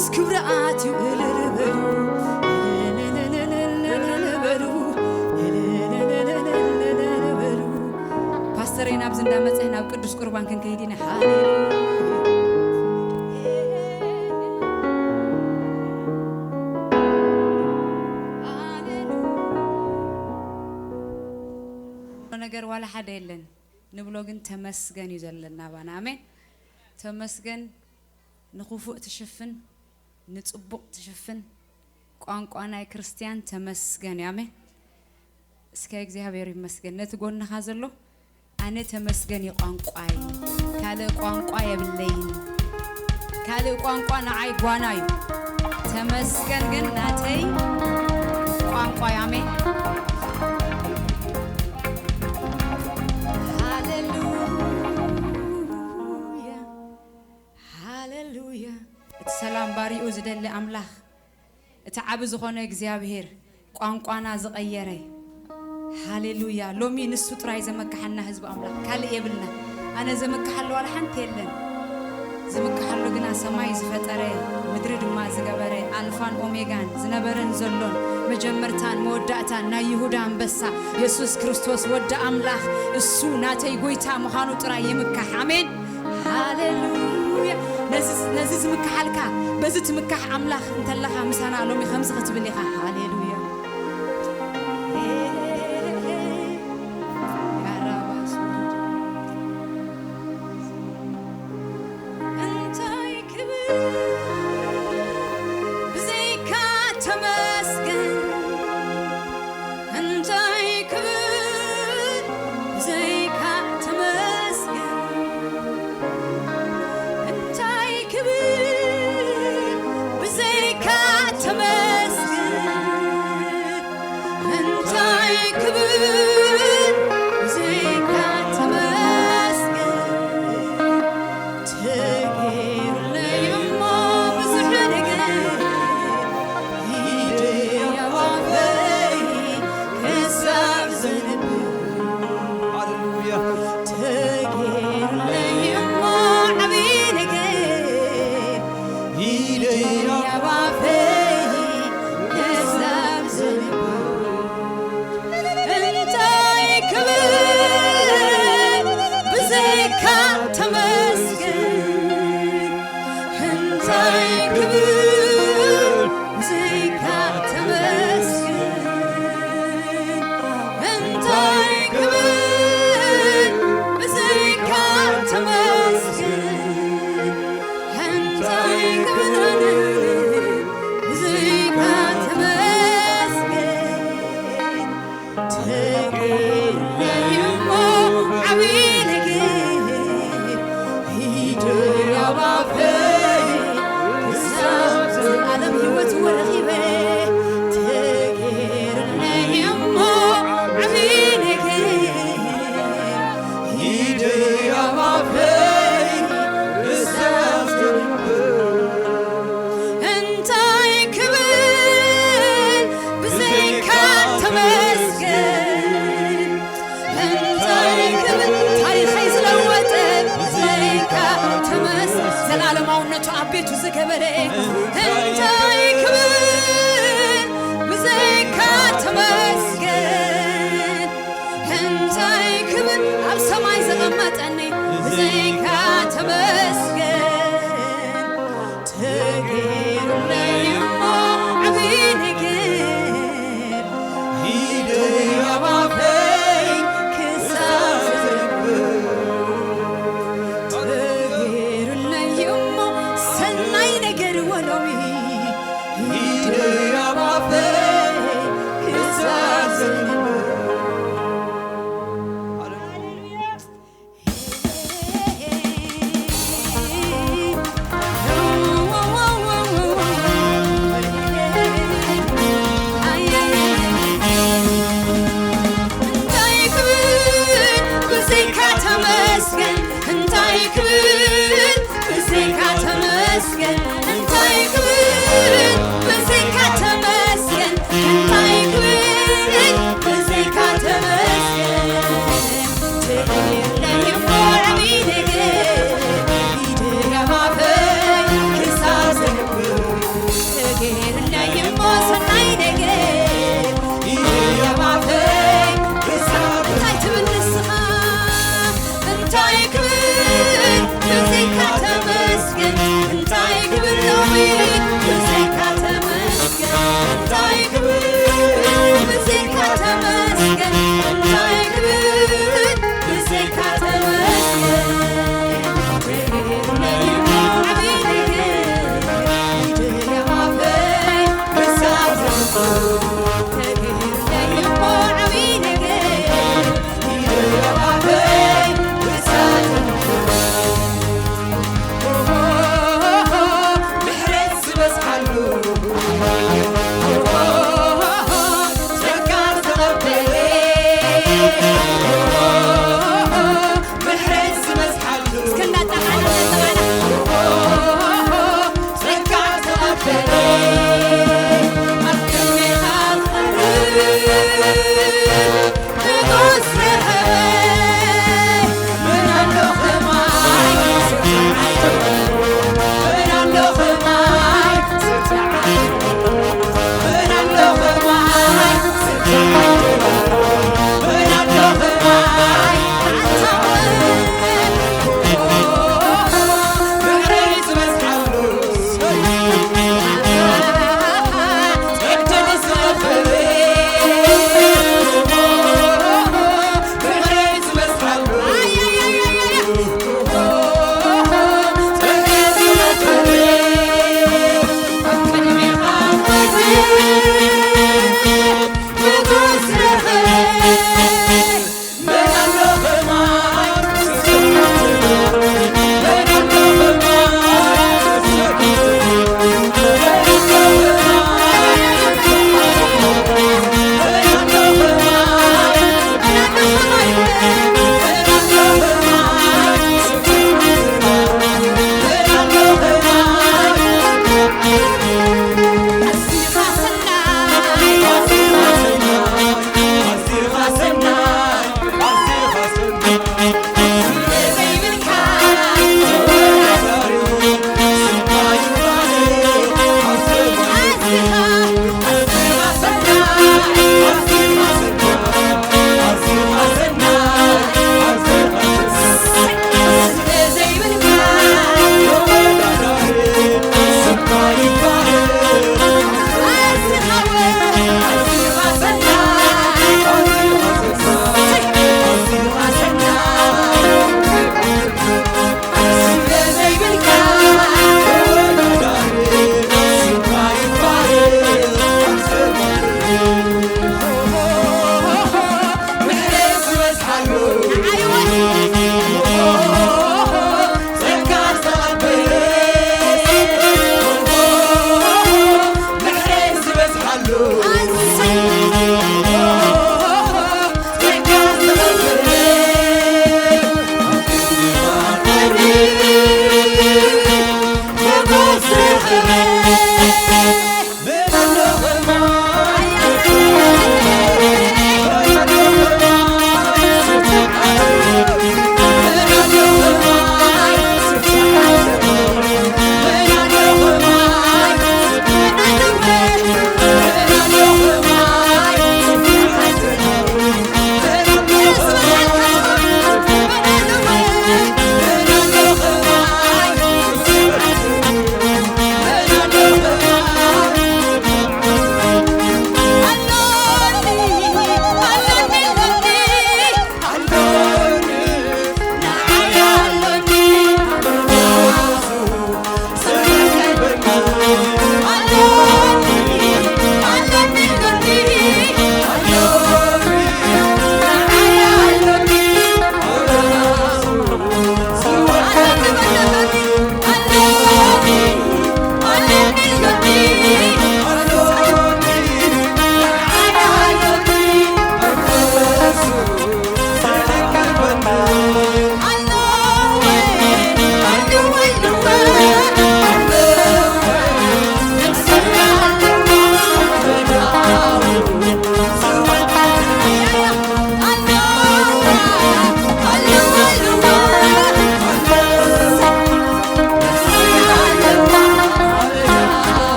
ንጉስ ክብራት ይልልበሉ ፓስተሬና ብዝ እንዳመጽህና ቅዱስ ቁርባን ከንከይዲና ሃሌሉያ ነገር ዋላ ሓደ የለን ንብሎ ግን ተመስገን ይዘለና ባና አሜን ተመስገን ንኹፉእ ትሽፍን ንጽቡቅ ትሽፍን ቋንቋና ክርስቲያን ተመስገን አሜን እስከ እግዚአብሔር ይመስገን ነትጎንኻ ዘሎ አነ ተመስገን የቋንቋይ ካለ ቋንቋ የብለይን ካለ ቋንቋ ናዓይ ጓናዩ ተመስገን ግን ናተይ ቋንቋ አሜን ሰላም ባሪኡ ዝደለ አምላኽ እተዓብ ዝኾነ እግዚአብሔር ቋንቋና ዝቀየረ ሃሌሉያ ሎሚ ንሱ ጥራይ ዘመካሐና ህዝብ አምላኽ ካል የብልና አነ ዘመካሐለ ዋላ ሓንቲ የለን ዘመካሐሉ ግና ሰማይ ዝፈጠረ ምድሪ ድማ ዝገበረ አልፋን ኦሜጋን ዝነበረን ዘሎን መጀመርታን መወዳእታን ናይ ይሁዳ አንበሳ ኢየሱስ ክርስቶስ ወደ አምላኽ እሱ ናተይ ጎይታ መኻኑ ጥራይ የመካሕ አሜን ሃሌሉያ نزز مكحلكا بزت مكح أملاخ أنت لها مسانا لومي خمسة تبليها هاليلويا يا رب أنت يكبر بزيكا تمسكن أنت يكبر بزيكا تمسكن But I know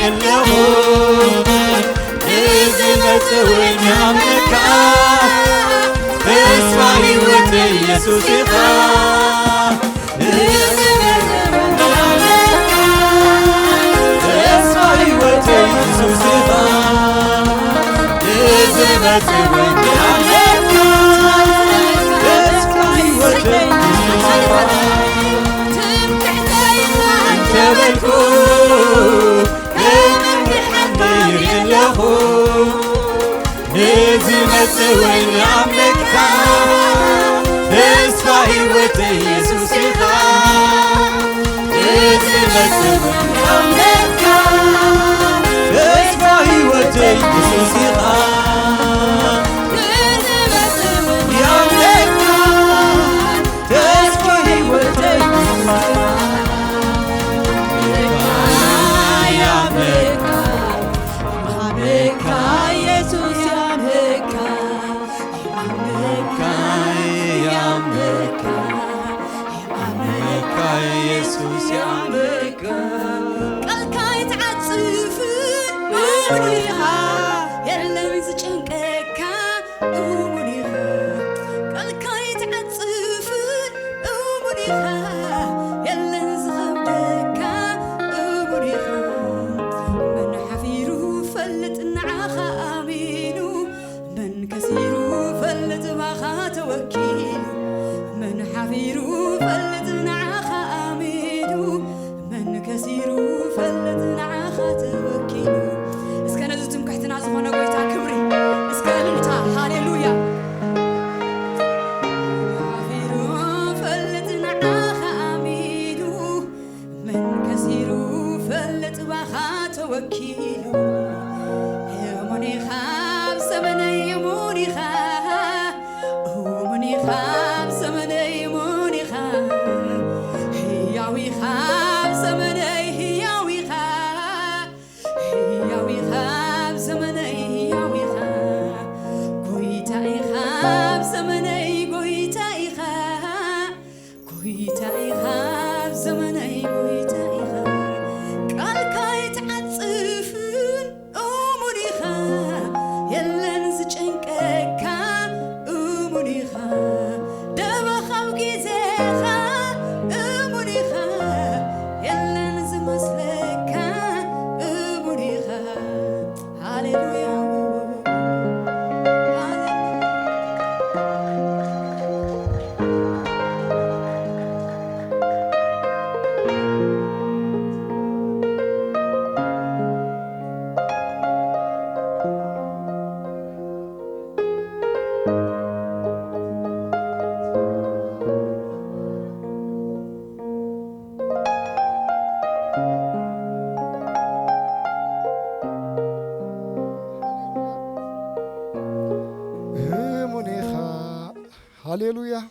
يلهو إزمت ونعمك اسمعي وتي يسوس يخا إزمت ونعمك اسمعي وتي يسوس يخا إزمت ونعمك اسمعي وتي يسوس يخا تبكو كمن حنير يلهو إزمت ونعمك اسمعي وتي يسوس يخا إزمت ونعمك اسمعي وتي يسوس يخا إزمت ونعمك اسمعي وتي يسوس يخا يسوس يعملك قلك يتعصفن أمنيها يلا يزجنكك أمنيها قلك يتعصفن أمنيها يلا يزغبك أمنيها من حفيرو فلت نعخ آمينو من كثيرو فلت مخا توكيلو من حفيرو فلت نعخ من كثيرو فلت نعخ توكيلو اسكن زتم كحتنا زخونه قويتا كبري اسكن انت هاليلويا حفيرو فلت نعخ آمينو من كثيرو فلت بخا توكيلو يموني خاب سمني يموني خاب يموني خاب سمني يموني خاب هياوي خاب زمني هياوي خاب هياوي خاب زمني هياوي خاب قويتاي خاب زمني قويتاي خاب قويتاي خاب زمني قويتاي خاب قالك يتعصفن أموني خاب يلا نزجنكك أموني خاب دبا خاب جيزي خاب أموني خاب يلا نزمسلك أموني خاب هاليلويا هاليلويا.